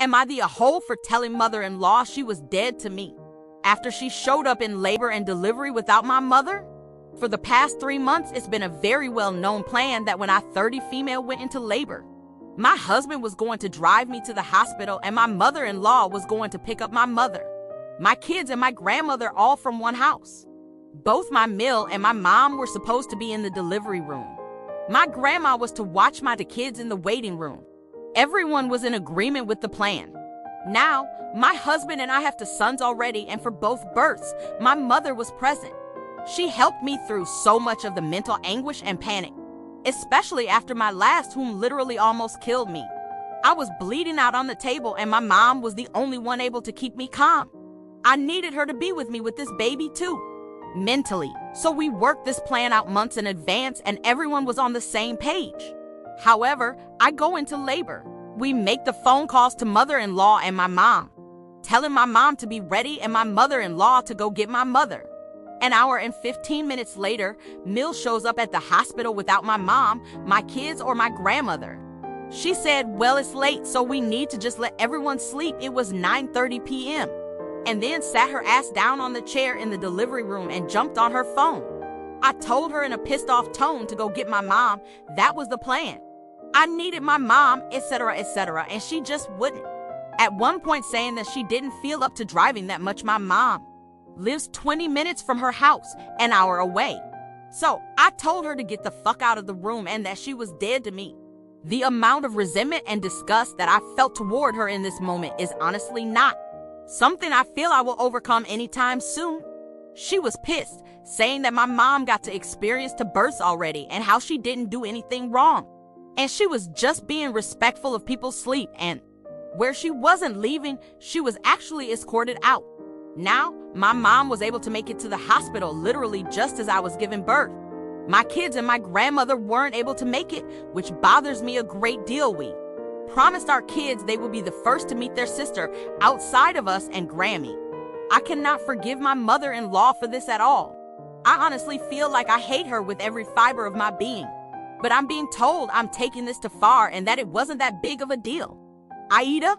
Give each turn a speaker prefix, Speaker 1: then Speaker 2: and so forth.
Speaker 1: Am I the a-hole for telling mother-in-law she was dead to me after she showed up in labor and delivery without my mother? For the past 3 months, it's been a very well-known plan that when our 30 female went into labor, my husband was going to drive me to the hospital and my mother-in-law was going to pick up my mother, my kids, and my grandmother all from one house. Both my mill and my mom were supposed to be in the delivery room. My grandma was to watch my kids in the waiting room. Everyone was in agreement with the plan. Now, my husband and I have 2 sons already, and for both births, my mother was present. She helped me through so much of the mental anguish and panic, especially after my last, whom literally almost killed me. I was bleeding out on the table, and my mom was the only one able to keep me calm. I needed her to be with me with this baby too, mentally. So we worked this plan out months in advance, and everyone was on the same page. However, I go into labor. We make the phone calls to mother-in-law and my mom, telling my mom to be ready and my mother-in-law to go get my mother. An hour and 15 minutes later, Mill shows up at the hospital without my mom, my kids, or my grandmother. She said, well, it's late, so we need to just let everyone sleep. It was 9:30 p.m. And then sat her ass down on the chair in the delivery room and jumped on her phone. I told her in a pissed off tone to go get my mom. That was the plan. I needed my mom, etc., etc., and she just wouldn't. At one point saying that she didn't feel up to driving that much. My mom lives 20 minutes from her house, an hour away. So I told her to get the fuck out of the room and that she was dead to me. The amount of resentment and disgust that I felt toward her in this moment is honestly not something I feel I will overcome anytime soon. She was pissed, saying that my mom got to experience 2 births already and how she didn't do anything wrong. And she was just being respectful of people's sleep, and where she wasn't leaving, she was actually escorted out. Now, my mom was able to make it to the hospital literally just as I was giving birth. My kids and my grandmother weren't able to make it, which bothers me a great deal. We promised our kids they would be the first to meet their sister outside of us and Grammy. I cannot forgive my mother-in-law for this at all. I honestly feel like I hate her with every fiber of my being. But I'm being told I'm taking this too far and that it wasn't that big of a deal. AITAH?